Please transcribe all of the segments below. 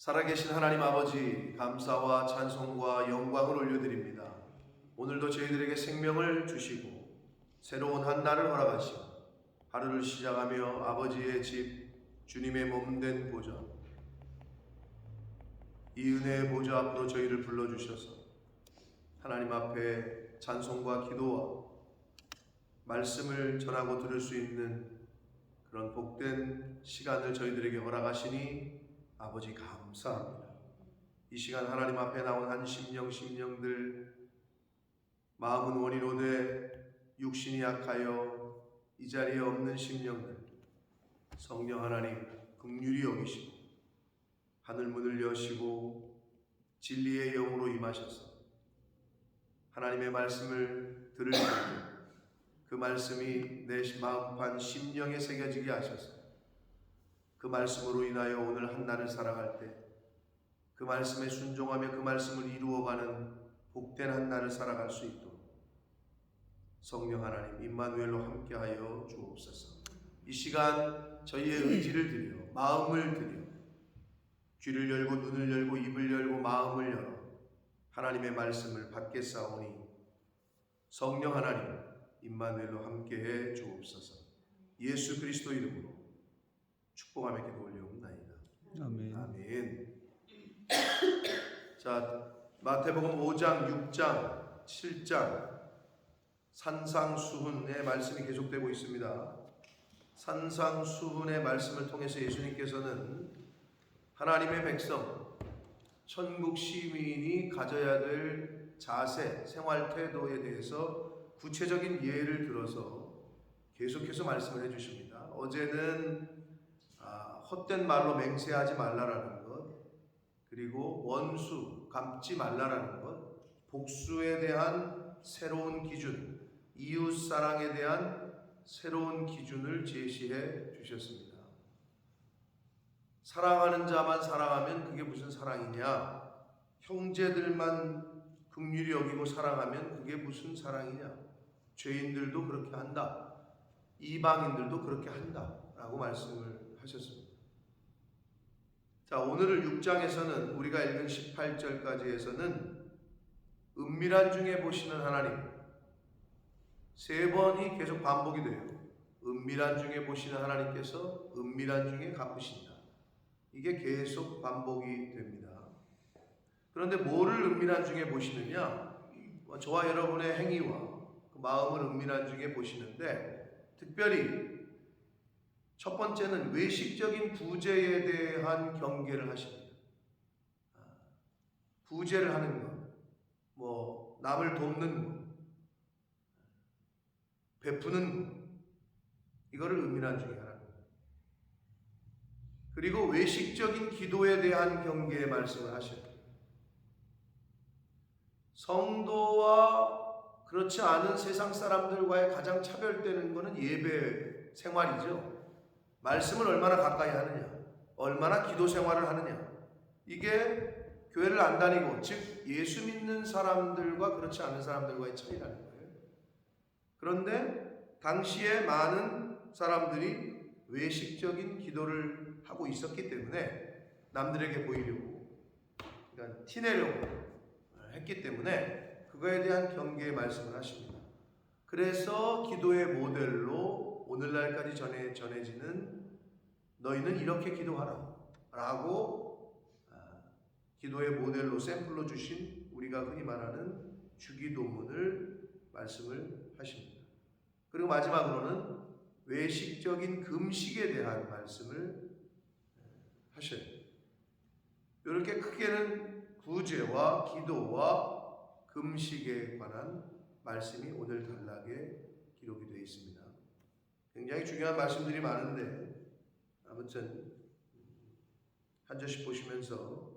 살아계신 하나님 아버지, 감사와 찬송과 영광을 올려드립니다. 오늘도 저희들에게 생명을 주시고 새로운 한 날을 허락하시고 하루를 시작하며 아버지의 집, 주님의 몸된 보좌, 이 은혜의 보좌 앞으로 저희를 불러주셔서 하나님 앞에 찬송과 기도와 말씀을 전하고 들을 수 있는 그런 복된 시간을 저희들에게 허락하시니 아버지 감사합니다. 이 시간 하나님 앞에 나온 한 심령들, 마음은 원이로되 육신이 약하여 이 자리에 없는 심령들, 성령 하나님 긍휼히 여기시고 하늘 문을 여시고 진리의 영으로 임하셔서 하나님의 말씀을 들을 때 그 말씀이 내 마음판 심령에 새겨지게 하셔서 그 말씀으로 인하여 오늘 한 날을 살아갈 때 그 말씀에 순종하며 그 말씀을 이루어가는 복된 한 날을 살아갈 수 있도록 성령 하나님 임마누엘로 함께하여 주옵소서. 이 시간 저희의 의지를 드려, 마음을 드려, 귀를 열고 눈을 열고 입을 열고 마음을 열어 하나님의 말씀을 받겠사오니 성령 하나님 임마누엘로 함께해 주옵소서. 예수 그리스도 이름으로 축복하며 기도 올려옵나이다. 아멘. 아멘. 자, 마태복음 5장, 6장, 7장 산상수훈의 말씀이 계속되고 있습니다. 산상수훈의 말씀을 통해서 예수님께서는 하나님의 백성, 천국 시민이 가져야 될 자세, 생활 태도에 대해서 구체적인 예를 들어서 계속해서 말씀을 해주십니다. 어제는 헛된 말로 맹세하지 말라라는 것, 그리고 원수 갚지 말라라는 것, 복수에 대한 새로운 기준, 이웃 사랑에 대한 새로운 기준을 제시해 주셨습니다. 사랑하는 자만 사랑하면 그게 무슨 사랑이냐? 형제들만 긍휼히 여기고 사랑하면 그게 무슨 사랑이냐? 죄인들도 그렇게 한다. 이방인들도 그렇게 한다. 라고 말씀을 하셨습니다. 자, 오늘 6장에서는 우리가 읽은 18절까지에서는 은밀한 중에 보시는 하나님, 세 번이 계속 반복이 돼요. 은밀한 중에 보시는 하나님께서 은밀한 중에 갚으신다. 이게 계속 반복이 됩니다. 그런데 뭐를 은밀한 중에 보시느냐? 저와 여러분의 행위와 그 마음을 은밀한 중에 보시는데, 특별히 첫 번째는 외식적인 부재에 대한 경계를 하십니다. 부재를 하는 것, 남을 돕는 것, 베푸는 것, 이거를 은밀한 중에 하라는 거예요. 그리고 외식적인 기도에 대한 경계의 말씀을 하셔요. 성도와 그렇지 않은 세상 사람들과의 가장 차별되는 것은 예배 생활이죠. 말씀을 얼마나 가까이 하느냐, 얼마나 기도 생활을 하느냐, 이게 교회를 안 다니고, 즉 예수 믿는 사람들과 그렇지 않은 사람들과의 차이라는 거예요. 그런데 당시에 많은 사람들이 외식적인 기도를 하고 있었기 때문에 남들에게 보이려고, 그러니까 티내려고 했기 때문에 그거에 대한 경계의 말씀을 하십니다. 그래서 기도의 모델로 오늘날까지 전해지는 너희는 이렇게 기도하라 라고 기도의 모델로 샘플로 주신 우리가 흔히 말하는 주기도문을 말씀을 하십니다. 그리고 마지막으로는 외식적인 금식에 대한 말씀을 하셔요. 이렇게 크게는 구제와 기도와 금식에 관한 말씀이 오늘 단락에 기록이 되어 있습니다. 굉장히 중요한 말씀들이 많은데 아무튼 한 절씩 보시면서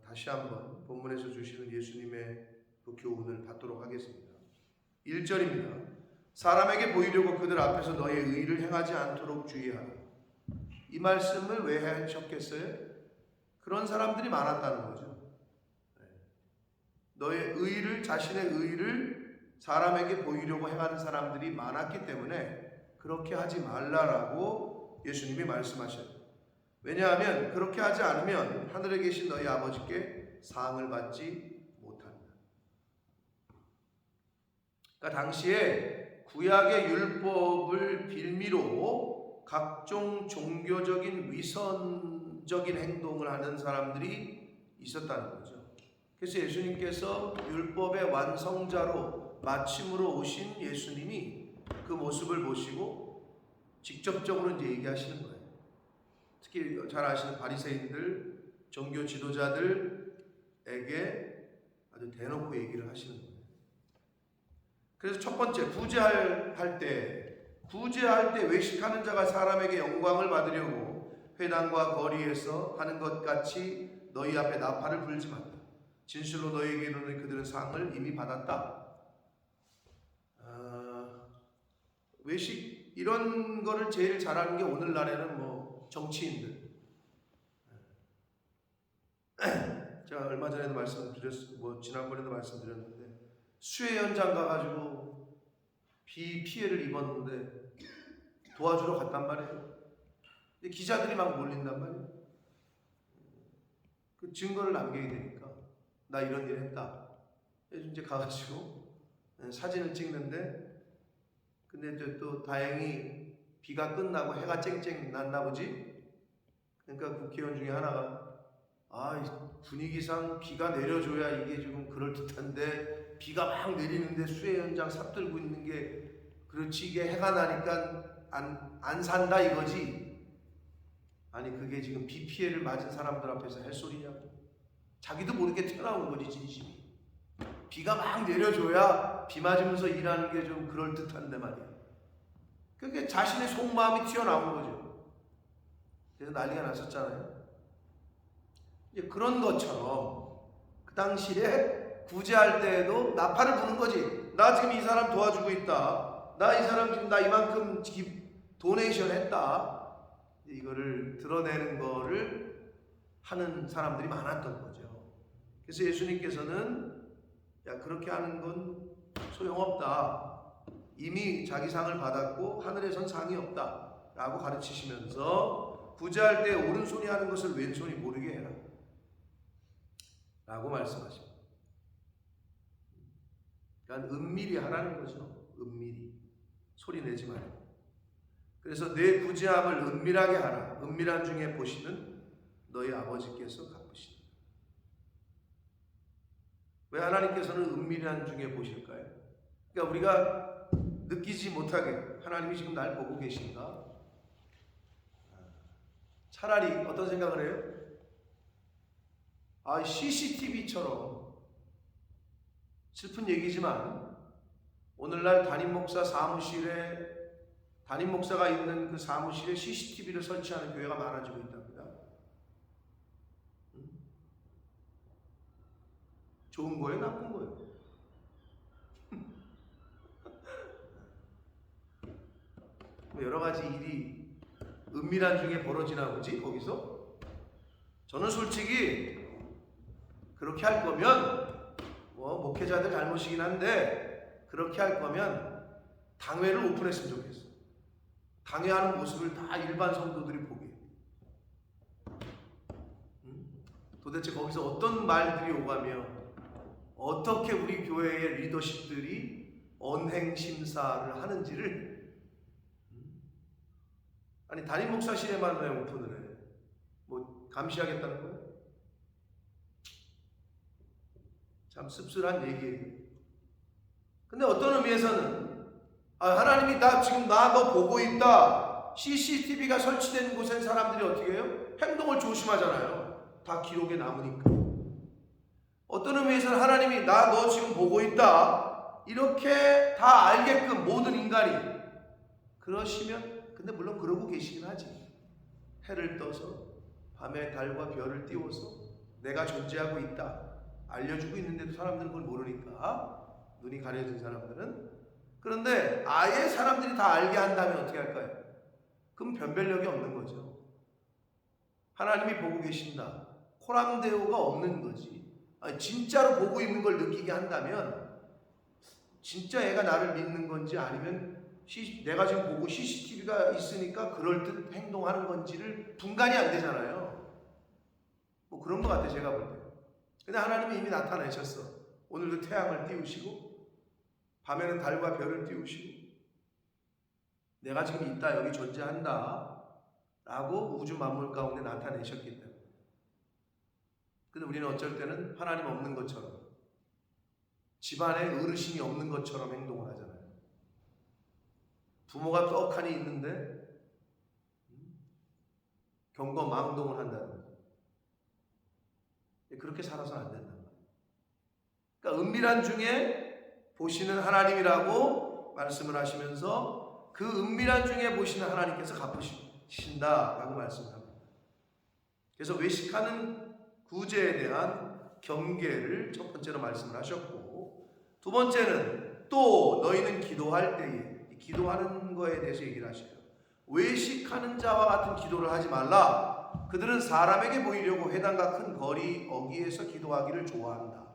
다시 한번 본문에서 주시는 예수님의 그 교훈을 받도록 하겠습니다. 1절입니다. 사람에게 보이려고 그들 앞에서 너의 의를 행하지 않도록 주의하라. 이 말씀을 왜 하셨겠어요? 그런 사람들이 많았다는 거죠. 너의 의를, 자신의 의를 사람에게 보이려고 행하는 사람들이 많았기 때문에 그렇게 하지 말라라고 예수님이 말씀하셔요. 왜냐하면 그렇게 하지 않으면 하늘에 계신 너희 아버지께 상을 받지 못한다. 그러니까 당시에 구약의 율법을 빌미로 각종 종교적인 위선적인 행동을 하는 사람들이 있었다는 거죠. 그래서 예수님께서 율법의 완성자로 마침으로 오신 예수님이 그 모습을 보시고 직접적으로 이제 얘기하시는 거예요. 특히 잘 아시는 바리새인들, 종교 지도자들에게 아주 대놓고 얘기를 하시는 거예요. 그래서 첫 번째, 구제할 때 외식하는 자가 사람에게 영광을 받으려고 회당과 거리에서 하는 것 같이 너희 앞에 나팔을 불지 말라. 진실로 너희에게 이르노니 그들은 상을 이미 받았다. 외식 이런 거를 제일 잘하는 게 오늘날에는 뭐 정치인들. 제가 얼마 전에도 말씀드렸고 지난번에도 말씀드렸는데 수해 현장 가가지고 피해를 입었는데 도와주러 갔단 말이에요. 근데 기자들이 막 몰린단 말이에요. 그 증거를 남겨야 되니까 나 이런 일 했다. 그래서 이제 가가지고 사진을 찍는데 근데 또 다행히 비가 끝나고 해가 쨍쨍 났나 보지. 그러니까 국회의원 중에 하나가 분위기상 비가 내려줘야 이게 좀 그럴듯한데 비가 막 내리는데 수해 현장 삽들고 있는 게 그렇지 이게 해가 나니까 안 산다 이거지. 아니 그게 지금 비 피해를 맞은 사람들 앞에서 할 소리냐고. 자기도 모르게 튀어나온 거지 진심이. 비가 막 내려줘야 비 맞으면서 일하는 게 좀 그럴듯한데 말이야. 그게 자신의 속마음이 튀어나온 거죠. 그래서 난리가 났었잖아요. 이제 그런 것처럼 그 당시에 구제할 때에도 나팔을 부는 거지. 나 지금 이 사람 도와주고 있다. 나 이 사람 지금 나 이만큼 도네이션 했다. 이거를 드러내는 거를 하는 사람들이 많았던 거죠. 그래서 예수님께서는 야 그렇게 하는 건 소용없다. 이미 자기 상을 받았고 하늘에선 상이 없다 라고 가르치시면서 구제할 때 오른손이 하는 것을 왼손이 모르게 해라 라고 말씀하십니다. 그러니까 은밀히 하라는 거죠. 은밀히 소리 내지 말고. 그래서 내 구제함을 은밀하게 하라. 은밀한 중에 보시는 너희 아버지께서 갚으시라. 왜 하나님께서는 은밀한 중에 보실까요? 그러니까 우리가 느끼지 못하게 하나님이 지금 날 보고 계신가? 차라리 어떤 생각을 해요? CCTV처럼 슬픈 얘기지만 오늘날 담임 목사가 있는 그 사무실에 CCTV를 설치하는 교회가 많아지고 있답니다. 좋은 거예요? 나쁜 거예요? 여러 가지 일이 은밀한 중에 벌어지나 보지 거기서? 저는 솔직히 그렇게 할 거면 목회자들 잘못이긴 한데 그렇게 할 거면 당회를 오픈했으면 좋겠어. 당회하는 모습을 다 일반 성도들이 보게. 도대체 거기서 어떤 말들이 오가며 어떻게 우리 교회의 리더십들이 언행심사를 하는지를 아니 담임 목사실에만 왜 오픈을 해? 뭐 감시하겠다는 거예요? 참 씁쓸한 얘기예요. 근데 어떤 의미에서는 하나님이 지금 너 보고 있다. CCTV가 설치된 곳엔 사람들이 어떻게 해요? 행동을 조심하잖아요. 다 기록에 남으니까. 어떤 의미에서는 하나님이 너 지금 보고 있다. 이렇게 다 알게끔 모든 인간이 그러시면 근데 물론 그러고 계시긴 하지. 해를 떠서 밤에 달과 별을 띄워서 내가 존재하고 있다 알려주고 있는데도 사람들은 그걸 모르니까 눈이 가려진 사람들은. 그런데 아예 사람들이 다 알게 한다면 어떻게 할까요? 그럼 변별력이 없는 거죠. 하나님이 보고 계신다. 코람데오가 없는 거지. 진짜로 보고 있는 걸 느끼게 한다면 진짜 애가 나를 믿는 건지 아니면 내가 지금 보고 CCTV가 있으니까 그럴듯 행동하는 건지를 분간이 안 되잖아요. 뭐 그런 것 같아 제가 볼 때. 근데 하나님이 이미 나타내셨어. 오늘도 태양을 띄우시고 밤에는 달과 별을 띄우시고 내가 지금 있다 여기 존재한다 라고 우주 만물 가운데 나타내셨기 때문에. 근데 우리는 어쩔 때는 하나님 없는 것처럼 집안에 어르신이 없는 것처럼 행동을 하잖아요. 부모가 떡하니 있는데 경거망동을 한다는. 그렇게 살아서는 안 된단 말이에요. 그러니까 은밀한 중에 보시는 하나님이라고 말씀을 하시면서 그 은밀한 중에 보시는 하나님께서 갚으신다라고 말씀합니다. 그래서 외식하는 구제에 대한 경계를 첫 번째로 말씀을 하셨고, 두 번째는 또 너희는 기도할 때에, 기도하는 거에 대해서 얘기를 하셔요. 외식하는 자와 같은 기도를 하지 말라. 그들은 사람에게 보이려고 회당과 큰 거리 어귀에서 기도하기를 좋아한다.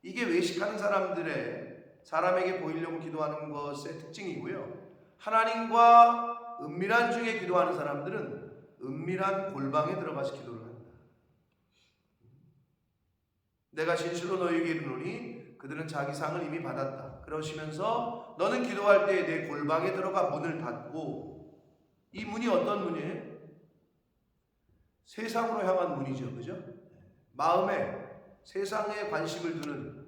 이게 외식하는 사람들의 사람에게 보이려고 기도하는 것의 특징이고요. 하나님과 은밀한 중에 기도하는 사람들은 은밀한 골방에 들어가서 기도를 한다. 내가 진실로 너희에게 이르노니 그들은 자기 상을 이미 받았다. 그러시면서 너는 기도할 때에 내 골방에 들어가 문을 닫고, 이 문이 어떤 문이에요? 세상으로 향한 문이죠. 그죠? 마음에 세상에 관심을 두는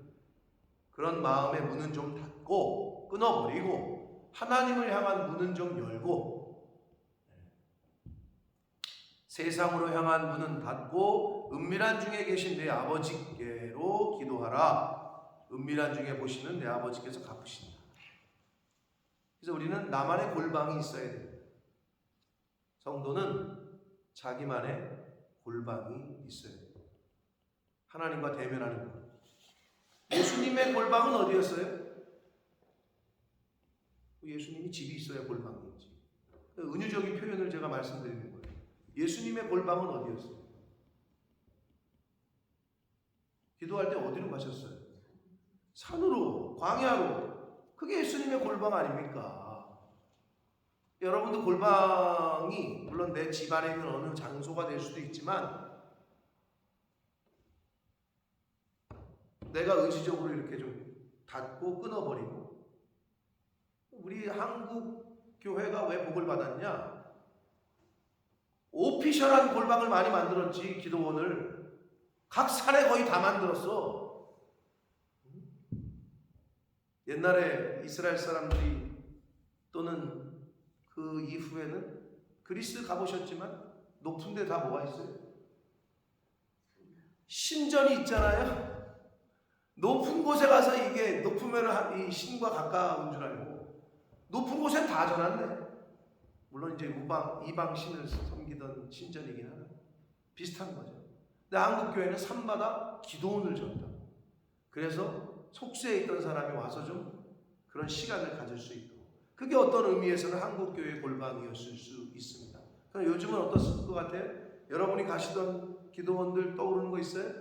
그런 마음의 문은 좀 닫고 끊어버리고 하나님을 향한 문은 좀 열고, 세상으로 향한 문은 닫고 은밀한 중에 계신 내 아버지께로 기도하라. 은밀한 중에 보시는 내 아버지께서 갚으신다. 그래서 우리는 나만의 골방이 있어야 됩니다. 성도는 자기만의 골방이 있어야 돼요. 하나님과 대면하는 것. 예수님의 골방은 어디였어요? 예수님이 집이 있어야 골방이 있지. 은유적인 표현을 제가 말씀드리는 거예요. 예수님의 골방은 어디였어요? 기도할 때 어디로 가셨어요? 산으로, 광야로. 그게 예수님의 골방 아닙니까? 여러분도 골방이 물론 내 집안에 있는 어느 장소가 될 수도 있지만, 내가 의지적으로 이렇게 좀 닫고 끊어버리고, 우리 한국 교회가 왜 복을 받았냐? 오피셜한 골방을 많이 만들었지. 기도원을 각 산에 거의 다 만들었어. 옛날에 이스라엘 사람들이 또는 그 이후에는 그리스 가보셨지만 높은 데 다 뭐가 있어요? 신전이 있잖아요. 높은 곳에 가서 이게 높으면 이 신과 가까운 줄 알고 높은 곳엔 다 전한대. 물론 이제 이방 신을 섬기던 신전이긴 하나 비슷한 거죠. 근데 한국 교회는 산마다 기도원을 줬다. 그래서 속세에 있던 사람이 와서 좀 그런 시간을 가질 수 있고, 그게 어떤 의미에서는 한국 교회의 골방이었을 수 있습니다. 그럼 요즘은 어떻을 것 같아요? 여러분이 가시던 기도원들 떠오르는 거 있어요?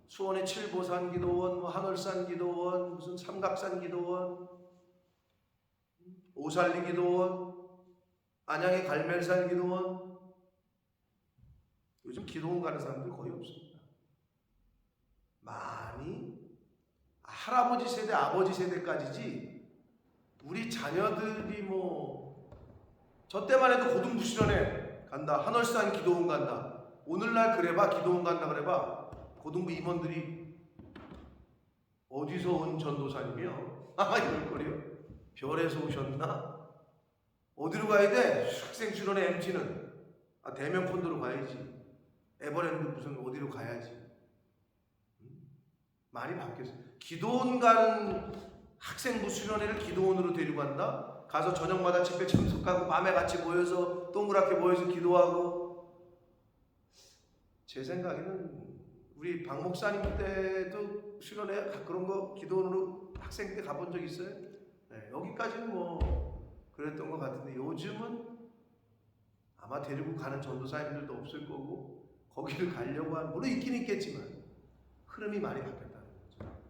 수원의 칠보산 기도원, 한월산 기도원, 무슨 삼각산 기도원, 오살리 기도원, 안양의 갈멜산 기도원. 요즘 기도원 가는 사람들 거의 없습니다. 많이 할아버지 세대, 아버지 세대까지지 우리 자녀들이 저 때만 해도 고등부 수련회 간다, 한월산 기도원 간다, 오늘날 그래봐 기도원 간다 그래봐 고등부 임원들이 어디서 온 전도사님이요? 이럴 거리요. 별에서 오셨나? 어디로 가야 돼? 학생 수련회 MT는 대면 콘도로 가야지. 에버랜드 무슨 어디로 가야지. 많이 바뀌었어요. 기도원 가는 학생부 수련회를 기도원으로 데리고 간다? 가서 저녁마다 집회 참석하고 밤에 같이 모여서 동그랗게 모여서 기도하고. 제 생각에는 우리 박 목사님 때도 수련회 그런 거 기도원으로 학생 때 가본 적 있어요? 네, 여기까지는 그랬던 것 같은데 요즘은 아마 데리고 가는 전도사님들도 없을 거고 거기를 가려고 하는, 물론 있긴 있겠지만 흐름이 많이 바뀌었다는 거죠.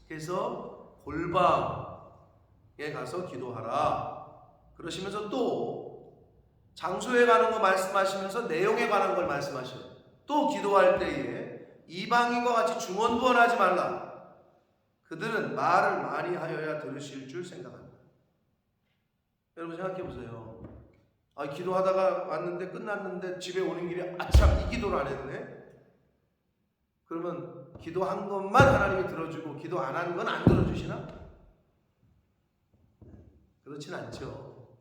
그래서 골방에 가서 기도하라. 그러시면서 또 장소에 관한 거 말씀하시면서 내용에 관한 걸 말씀하셔요. 또 기도할 때에 이방인과 같이 중언부언하지 말라. 그들은 말을 많이 하여야 들으실 줄 생각한다. 여러분 생각해 보세요. 기도하다가 왔는데 끝났는데 집에 오는 길에 아참 이 기도를 안 했네. 그러면 기도한 것만 하나님이 들어주고 기도 안 한 건 안 들어주시나? 그렇진 않죠.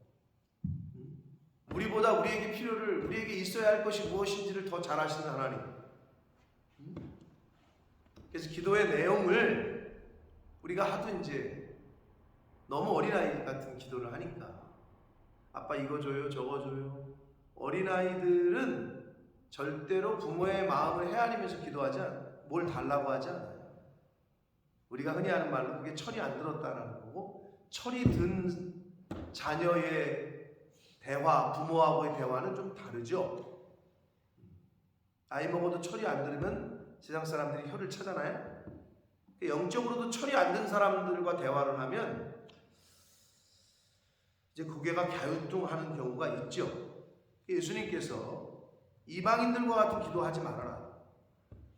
우리보다 우리에게 있어야 할 것이 무엇인지를 더 잘 아시는 하나님. 그래서 기도의 내용을 우리가 하도 이제 너무 어린아이 같은 기도를 하니까 아빠 이거 줘요 저거 줘요. 어린아이들은 절대로 부모의 마음을 헤아리면서 기도하지 않아요. 뭘 달라고 하지 않아요. 우리가 흔히 하는 말로 그게 철이 안 들었다라는 거고, 철이 든 자녀의 대화, 부모하고의 대화는 좀 다르죠. 아이 먹어도 철이 안 들으면 세상 사람들이 혀를 차잖아요. 영적으로도 철이 안 든 사람들과 대화를 하면 이제 고개가 갸우뚱하는 경우가 있죠. 예수님께서 이방인들과 같은 기도하지 말아라.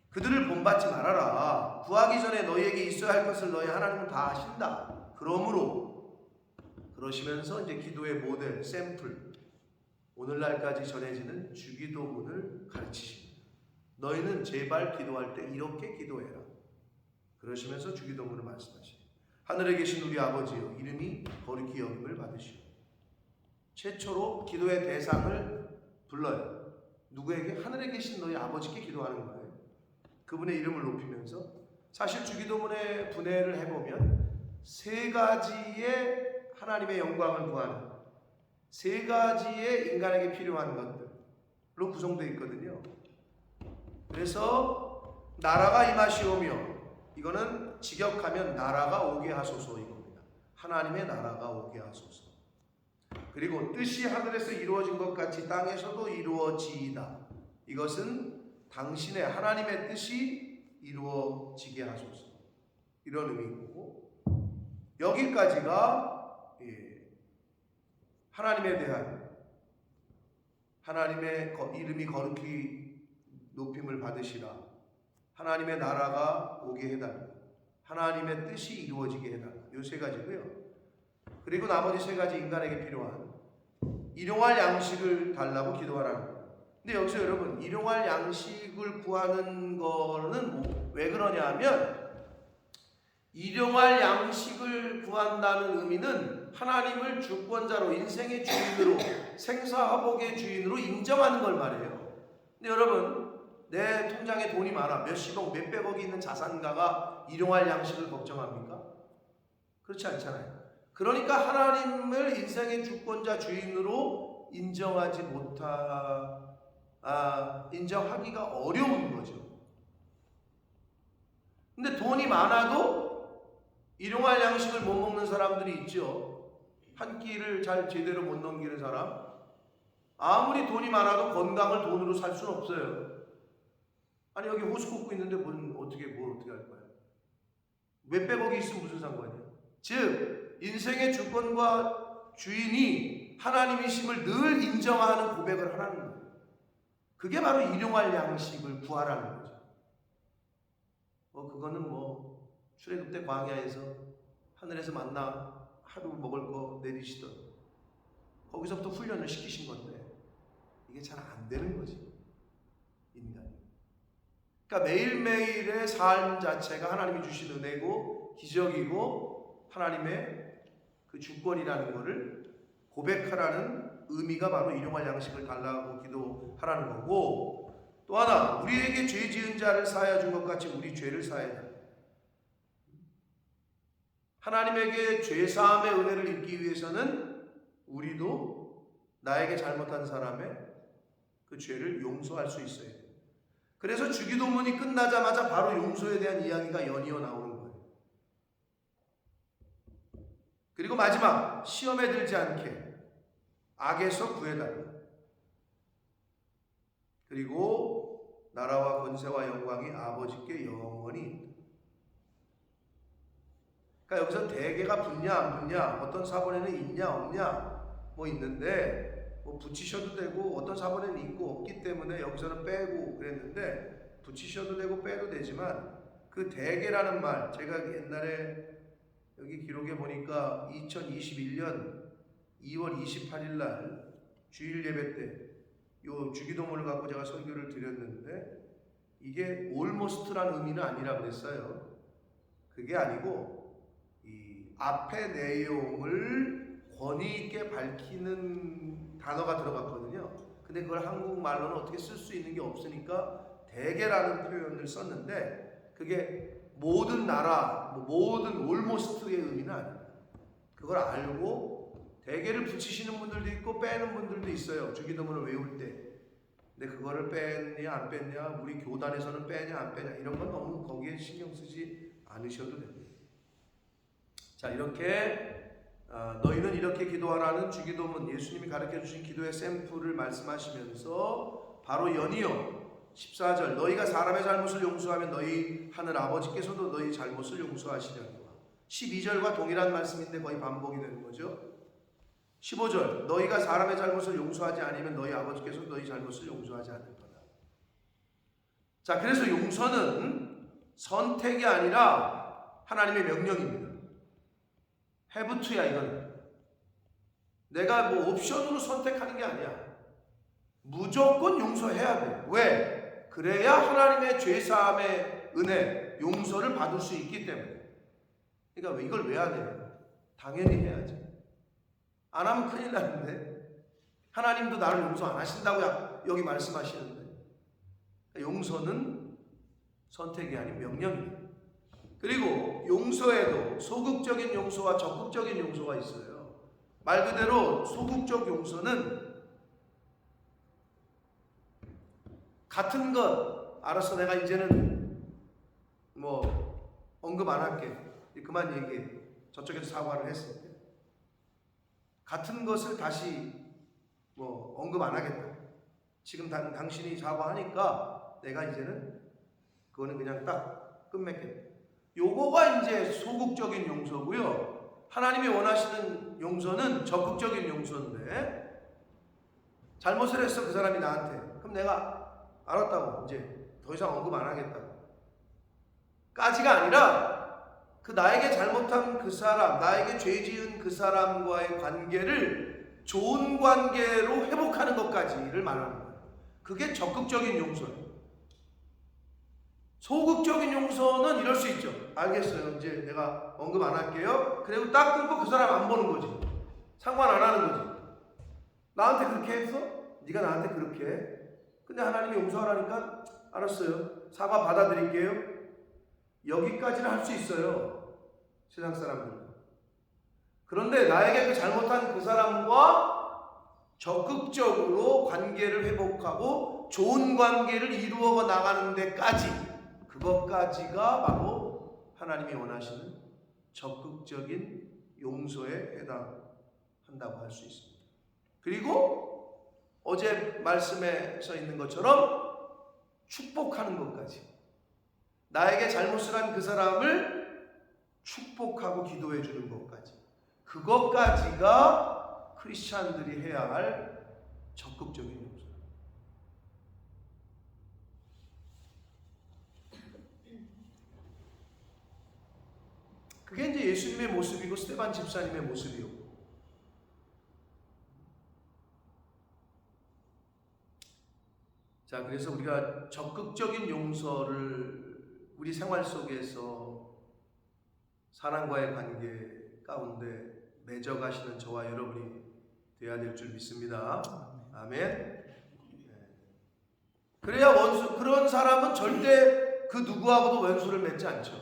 그들을 본받지 말아라. 구하기 전에 너희에게 있어야 할 것을 너희 하나님은 다 아신다. 그러므로 그러시면서 이제 기도의 모델, 샘플, 오늘날까지 전해지는 주기도문을 가르치십니다. 너희는 제발 기도할 때 이렇게 기도해라. 그러시면서 주기도문을 말씀하시죠. 하늘에 계신 우리 아버지여, 이름이 거룩히 여김을 받으시오. 최초로 기도의 대상을 불러요. 누구에게? 하늘에 계신 너희 아버지께 기도하는 거예요. 그분의 이름을 높이면서. 사실 주기도문의 분해를 해보면 세 가지의 하나님의 영광을 구하는, 세 가지의 인간에게 필요한 것들로 구성되어 있거든요. 그래서 나라가 임하시오며, 이거는 직역하면 나라가 오게 하소서 이겁니다. 하나님의 나라가 오게 하소서. 그리고 뜻이 하늘에서 이루어진 것 같이 땅에서도 이루어지이다. 이것은 당신의 하나님의 뜻이 이루어지게 하소서. 이런 의미고, 여기까지가 하나님에 대한, 하나님의 이름이 거룩히 높임을 받으시라, 하나님의 나라가 오게 해달라, 하나님의 뜻이 이루어지게 해달라. 이 세 가지고요. 그리고 나머지 세 가지 인간에게 필요한 일용할 양식을 달라고 기도하라는 거예요. 근데 여기서 여러분, 일용할 양식을 구하는 거는 왜 그러냐 하면, 일용할 양식을 구한다는 의미는 하나님을 주권자로, 인생의 주인으로, 생사화복의 주인으로 인정하는 걸 말해요. 근데 여러분, 내 통장에 돈이 많아, 몇십억, 몇백억이 있는 자산가가 일용할 양식을 걱정합니까? 그렇지 않잖아요. 그러니까 하나님을 인생의 주권자, 주인으로 인정하기가 어려운 거죠. 근데 돈이 많아도 일용할 양식을 못 먹는 사람들이 있죠. 한 끼를 잘 제대로 못 넘기는 사람. 아무리 돈이 많아도 건강을 돈으로 살 수는 없어요. 아니 여기 호수 꽂고 있는데 뭘 어떻게 할 거야? 몇백억이 있으면 무슨 상관이야? 즉 인생의 주권과 주인이 하나님이심을 늘 인정하는 고백을 하라는 거예요. 그게 바로 일용할 양식을 구하라는 거죠. 그거는 출애굽 때 광야에서 하늘에서 만나 하루 먹을 거 내리시던, 거기서부터 훈련을 시키신 건데 이게 잘 안 되는 거지, 인간이. 그러니까 매일매일의 삶 자체가 하나님이 주신 은혜고 기적이고 하나님의 그 주권이라는 것을 고백하라는 의미가 바로 일용할 양식을 달라고 기도하라는 거고, 또 하나, 우리에게 죄 지은 자를 사하여 준 것 같이 우리 죄를 사해야 한다. 하나님에게 죄 사함의 은혜를 입기 위해서는 우리도 나에게 잘못한 사람의 그 죄를 용서할 수 있어야 돼요. 그래서 주기도문이 끝나자마자 바로 용서에 대한 이야기가 연이어 나오는 거예요. 그리고 마지막, 시험에 들지 않게 악에서 구해달라. 그리고 나라와 권세와 영광이 아버지께 영원히 있다. 그러니까 여기서 대개가 붙냐 안 붙냐, 어떤 사본에는 있냐 없냐 뭐 있는데 뭐 붙이셔도 되고 어떤 사본에는 있고 없기 때문에 여기서는 빼고 그랬는데 붙이셔도 되고 빼도 되지만 그 대개라는 말, 제가 옛날에 여기 기록에 보니까 2021년 2월 28일 날 주일 예배 때 요 주기도문을 갖고 제가 설교를 드렸는데 이게 almost라는 의미는 아니라 그랬어요. 그게 아니고 이 앞의 내용을 권위 있게 밝히는 단어가 들어갔거든요. 근데 그걸 한국말로는 어떻게 쓸 수 있는 게 없으니까 대개라는 표현을 썼는데 그게 모든 나라, 모든 almost의 의미는 아닙니다. 그걸 알고 대개를 붙이시는 분들도 있고 빼는 분들도 있어요. 주기도문을 외울 때. 근데 그거를 뺐냐 안 뺐냐, 우리 교단에서는 빼냐 안 빼냐 이런 건 너무 거기에 신경 쓰지 않으셔도 됩니다. 자, 이렇게 너희는 이렇게 기도하라는 주기도문, 예수님이 가르쳐 주신 기도의 샘플을 말씀하시면서 바로 연이어 14절, 너희가 사람의 잘못을 용서하면 너희 하늘 아버지께서도 너희 잘못을 용서하시려니와. 12절과 동일한 말씀인데 거의 반복이 되는 거죠. 15절, 너희가 사람의 잘못을 용서하지 않으면 너희 아버지께서 너희 잘못을 용서하지 않을 거다. 자, 그래서 용서는 선택이 아니라 하나님의 명령입니다. have to야 이거는. 내가 뭐 옵션으로 선택하는 게 아니야. 무조건 용서해야 돼. 왜? 그래야 하나님의 죄사함의 은혜, 용서를 받을 수 있기 때문에. 그러니까 이걸 왜 하냐? 당연히 해야지. 안 하면 큰일 나는데 하나님도 나를 용서 안 하신다고 여기 말씀하시는데, 용서는 선택이 아닌 명령입니다. 그리고 용서에도 소극적인 용서와 적극적인 용서가 있어요. 말 그대로 소극적 용서는 같은 것, 알았어 내가 이제는 뭐 언급 안 할게, 그만 얘기해, 저쪽에서 사과를 했을 때 같은 것을 다시 뭐 언급 안 하겠다. 지금 당신이 사과하니까 내가 이제는 그거는 그냥 딱 끝맺겠다. 요거가 이제 소극적인 용서고요. 하나님이 원하시는 용서는 적극적인 용서인데, 잘못을 했어 그 사람이 나한테. 그럼 내가 알았다고 이제 더 이상 언급 안 하겠다고 까지가 아니라 그 나에게 잘못한 그 사람, 나에게 죄 지은 그 사람과의 관계를 좋은 관계로 회복하는 것까지를 말하는 거예요. 그게 적극적인 용서예요. 소극적인 용서는 이럴 수 있죠. 알겠어요. 이제 내가 언급 안 할게요. 그리고 딱 끊고 그 사람 안 보는 거지. 상관 안 하는 거지. 나한테 그렇게 했어? 네가 나한테 그렇게 해. 근데 하나님이 용서하라니까 알았어요. 사과 받아들일게요. 여기까지는 할 수 있어요. 세상 사람들은. 그런데 나에게 그 잘못한 그 사람과 적극적으로 관계를 회복하고 좋은 관계를 이루어 나가는 데까지, 그것까지가 바로 하나님이 원하시는 적극적인 용서에 해당한다고 할 수 있습니다. 그리고 어제 말씀에 써 있는 것처럼 축복하는 것까지, 나에게 잘못을 한 그 사람을 축복하고 기도해 주는 것까지, 그것까지가 크리스찬들이 해야 할 적극적인 용서입니다. 그게 이제 예수님의 모습이고 스데반 집사님의 모습이고, 자, 그래서 우리가 적극적인 용서를 우리 생활 속에서 사람과의 관계 가운데 맺어가시는 저와 여러분이 되어야 될 줄 믿습니다. 아멘. 그래야 그런 사람은 절대 그 누구하고도 원수를 맺지 않죠.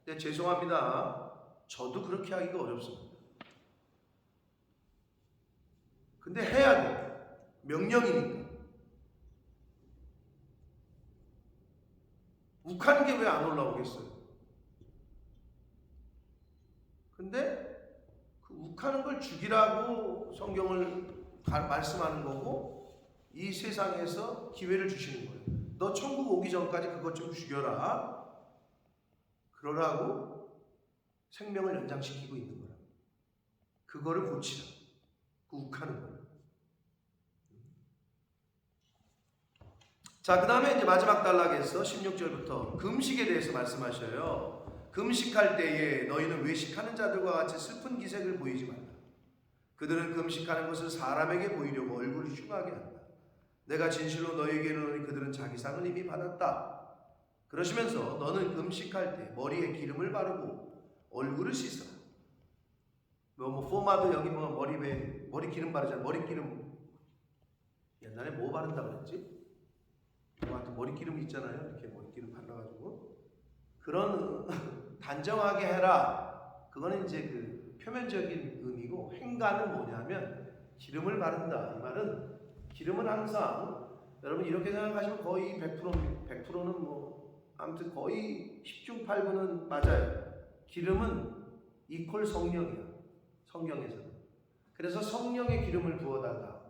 근데 죄송합니다. 저도 그렇게 하기가 어렵습니다. 근데 해야 돼. 명령이니까. 욱하는 게 왜 안 올라오겠어요? 근데 그 욱하는 걸 죽이라고 성경을 말씀하는 거고, 이 세상에서 기회를 주시는 거예요. 너 천국 오기 전까지 그것 좀 죽여라. 그러라고 생명을 연장시키고 있는 거라. 그거를 고치라. 그 욱하는 거야. 자, 그 다음에 이제 마지막 단락에서 16절부터 금식에 대해서 말씀하셔요. 금식할 때에 너희는 외식하는 자들과 같이 슬픈 기색을 보이지 말라. 그들은 금식하는 것을 사람에게 보이려고 얼굴을 흉하게 한다. 내가 진실로 너희에게 이르노니 그들은 자기 상을 이미 받았다. 그러시면서 너는 금식할 때 머리에 기름을 바르고 얼굴을 씻어라. 포마드 여기 머리 기름 바르잖아. 머리 기름 옛날에 뭐 바른다 그랬지? 하여튼 머리 기름 있잖아요. 이렇게 머리 기름 발라가지고 그런 단정하게 해라. 그거는 이제 그 표면적인 의미고, 행간은 뭐냐면 기름을 바른다. 이 말은 기름은 항상 여러분 이렇게 생각하시면 거의 100%는 뭐 아무튼 거의 10중 8구는 맞아요. 기름은 이퀄 성령이야. 성경에서는. 그래서 성령의 기름을 부어달라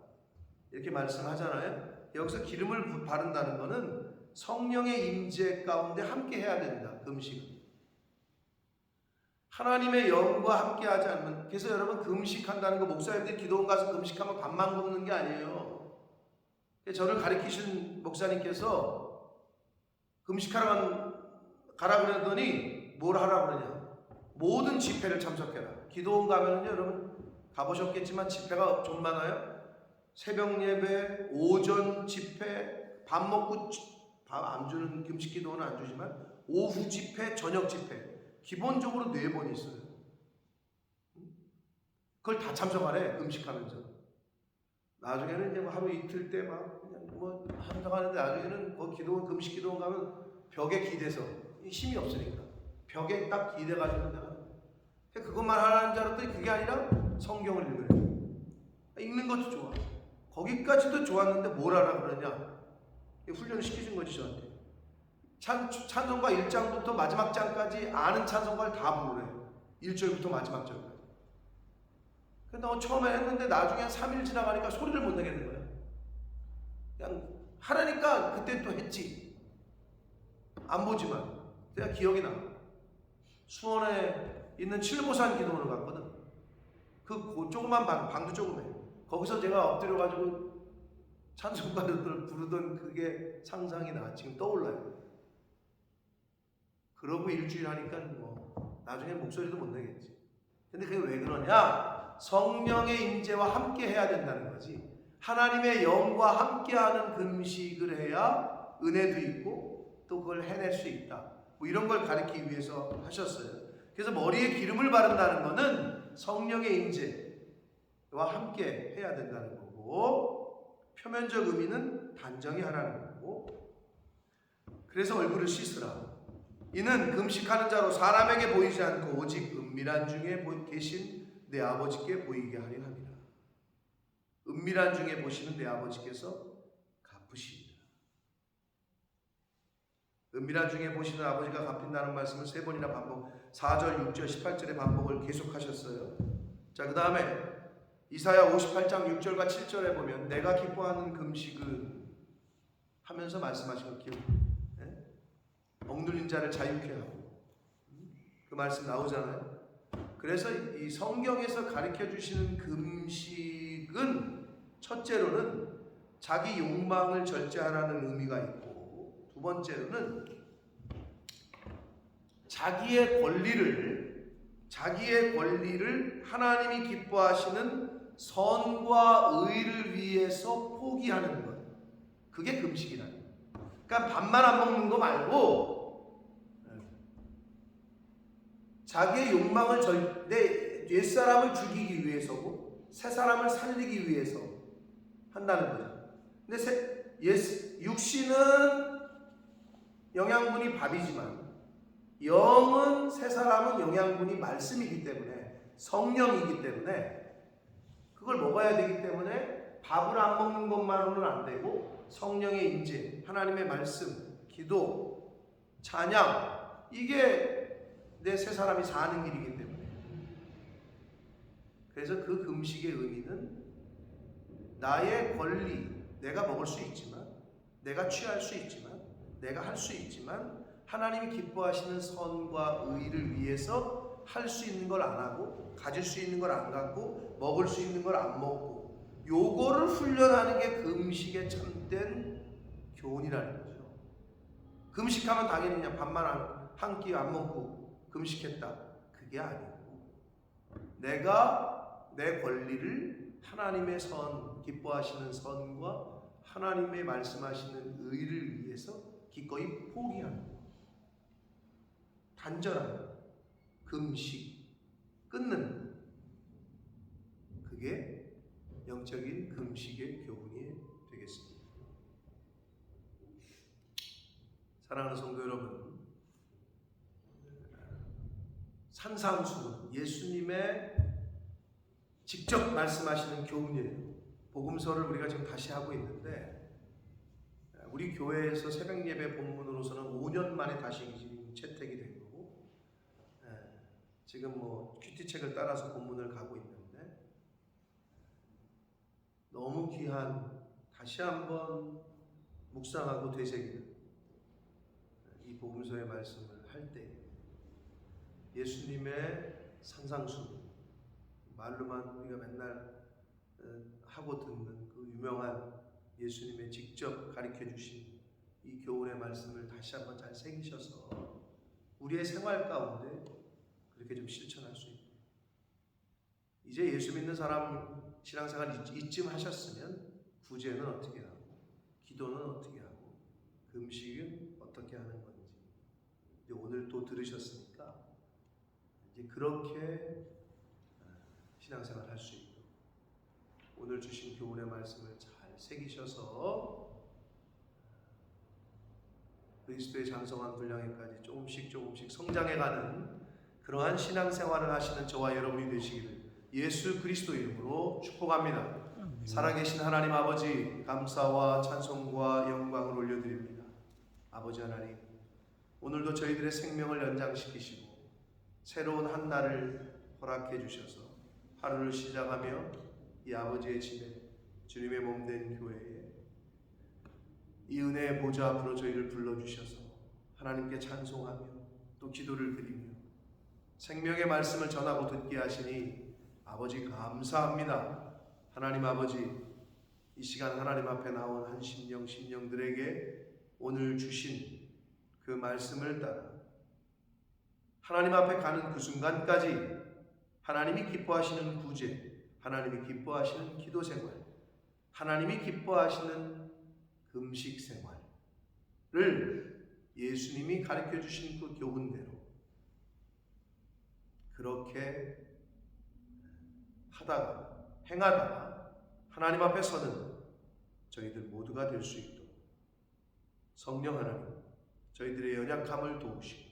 이렇게 말씀하잖아요. 여기서 기름을 바른다는 것은 성령의 임재 가운데 함께 해야 된다. 금식은 하나님의 영과 함께 하지 않는. 그래서 여러분 금식한다는 거, 목사님들이 기도원 가서 금식하면 밥만 굶는 게 아니에요. 저를 가르치신 목사님께서 금식하러 가라 그러더니 뭘 하라 그러냐, 모든 집회를 참석해라. 기도원 가면은요, 여러분 가보셨겠지만 집회가 좀 많아요. 새벽 예배, 오전 집회, 밥 먹고 밥 안 주는 금식 기도는 안 주지만 오후 집회, 저녁 집회 기본적으로 4번 있어요. 그걸 다 참석하래. 금식하면서. 나중에는 이제 하루 이틀 때 막 그냥 뭐 참석하는데, 나중에는 그 기도원, 금식 기도원 가면 벽에 기대서, 힘이 없으니까 벽에 딱 기대가지고 내가 그것만 하라는 줄 알았더니 그게 아니라 성경을 읽으래. 읽는 것도 좋아. 거기까지도 좋았는데 뭘 하라 그러냐? 훈련을 시켜준 거지 저한테. 찬송가 1장부터 마지막 장까지 아는 찬송가를 다 부르래. 1절부터 마지막 절까지. 근데 처음에 했는데 나중에 한 3일 지나가니까 소리를 못 내겠는 거야. 그냥 하라니까 그때 또 했지. 안 보지만 내가 기억이 나. 수원에 있는 칠보산 기도원을 갔거든. 그 조그만 방도 조그매. 거기서 제가 엎드려가지고 찬송가를 부르던 그게 상상이 나. 지금 떠올라요. 그러고 일주일 하니까 뭐 나중에 목소리도 못 내겠지. 근데 그게 왜 그러냐? 성령의 임재와 함께 해야 된다는 거지. 하나님의 영과 함께하는 금식을 해야 은혜도 있고 또 그걸 해낼 수 있다. 뭐 이런 걸 가르치기 위해서 하셨어요. 그래서 머리에 기름을 바른다는 것은 성령의 임재와 함께 해야 된다는 거고, 표면적 의미는 단정히 하라는 거고, 그래서 얼굴을 씻으라. 이는 금식하는 자로 사람에게 보이지 않고 오직 은밀한 중에 계신 내 아버지께 보이게 하려 함이라. 은밀한 중에 보시는 내 아버지께서 갚으시리라. 은밀한 중에 보시는 아버지가 갚힌다는 말씀을 3번이나 반복, 4절, 6절, 18절의 반복을 계속하셨어요. 자, 그 다음에 이사야 58장 6절과 7절에 보면 내가 기뻐하는 금식은 하면서 말씀하신 거 기억해요. 억눌린 자를 자유케 하고, 그 말씀 나오잖아요. 그래서 이 성경에서 가르쳐 주시는 금식은 첫째로는 자기 욕망을 절제하라는 의미가 있고, 두 번째로는 자기의 권리를 하나님이 기뻐하시는 선과 의를 위해서 포기하는 것, 그게 금식이라는 거예요. 그러니까 밥만 안 먹는 거 말고 자기의 욕망을 내 옛사람을 죽이기 위해서고 새 사람을 살리기 위해서 한다는 거죠. 근데 육신은 영양분이 밥이지만 영은, 새 사람은 영양분이 말씀이기 때문에, 성령이기 때문에 그걸 먹어야 되기 때문에 밥을 안 먹는 것만으로는 안 되고 성령의 임재, 하나님의 말씀, 기도, 찬양, 이게 내 새 사람이 사는 길이기 때문에. 그래서 그 금식의 의미는 나의 권리, 내가 먹을 수 있지만, 내가 취할 수 있지만, 내가 할 수 있지만 하나님이 기뻐하시는 선과 의를 위해서 할 수 있는 걸 안 하고, 가질 수 있는 걸 안 갖고, 먹을 수 있는 걸 안 먹고, 요거를 훈련하는 게 금식의 참된 교훈이라는 거죠. 금식하면 당연히 그냥 밥만 한 끼 안 먹고 금식했다, 그게 아니고, 내가 내 권리를 하나님의 선, 기뻐하시는 선과 하나님의 말씀하시는 의를 위해서 기꺼이 포기하는 것, 단절하는 금식, 끊는 것, 그게 영적인 금식의 교훈이 되겠습니다. 사랑하는 성도 여러분, 산상수훈, 예수님의 직접 말씀하시는 교훈이에요. 복음서를 우리가 지금 다시 하고 있는데, 우리 교회에서 새벽 예배 본문으로서는 5년 만에 다시 지금 채택이 된 거고, 지금 뭐 큐티책을 따라서 본문을 가고 있는데, 너무 귀한, 다시 한번 묵상하고 되새기는 이 복음서의 말씀을 할 때 예수님의 산상수훈, 말로만 우리가 맨날 하고 듣는 그 유명한 예수님의 직접 가르쳐 주신 이 교훈의 말씀을 다시 한번 잘 새기셔서 우리의 생활 가운데 그렇게 좀 실천할 수 있고, 이제 예수 믿는 사람 신앙생활 이쯤 하셨으면 구제는 어떻게 하고, 기도는 어떻게 하고, 금식은 어떻게 하는 건지 이제 오늘 또 들으셨으니까 이제 그렇게 신앙생활 할 수 있고, 오늘 주신 교훈의 말씀을 잘 새기셔서 그리스도의 장성한 분량에까지 조금씩 성장해가는 그러한 신앙생활을 하시는 저와 여러분이 되시기를 예수 그리스도 이름으로 축복합니다. 살아계신 하나님 아버지, 감사와 찬송과 영광을 올려드립니다. 아버지 하나님, 오늘도 저희들의 생명을 연장시키시고 새로운 한 날을 허락해 주셔서 하루를 시작하며 이 아버지의 집에, 주님의 몸된 교회에 이 은혜의 보좌 앞으로 저희를 불러주셔서 하나님께 찬송하며 또 기도를 드리며 생명의 말씀을 전하고 듣게 하시니 아버지 감사합니다. 하나님 아버지, 이 시간 하나님 앞에 나온 한 심령들에게 오늘 주신 그 말씀을 따라 하나님 앞에 가는 그 순간까지 하나님이 기뻐하시는 구제, 하나님이 기뻐하시는 기도 생활, 하나님이 기뻐하시는 금식 생활을 예수님이 가르쳐 주신 그 교훈대로 그렇게 하다가, 행하다가 하나님 앞에 서는 저희들 모두가 될 수 있도록 성령 하나님, 저희들의 연약함을 도우시고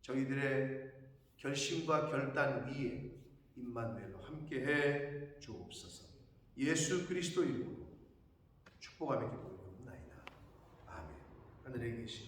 저희들의 결심과 결단 위에 임마누엘로 함께해 주옵소서. 예수 그리스도 이름으로 축복하며 기도드리옵나이다. 아멘. 하늘에 계신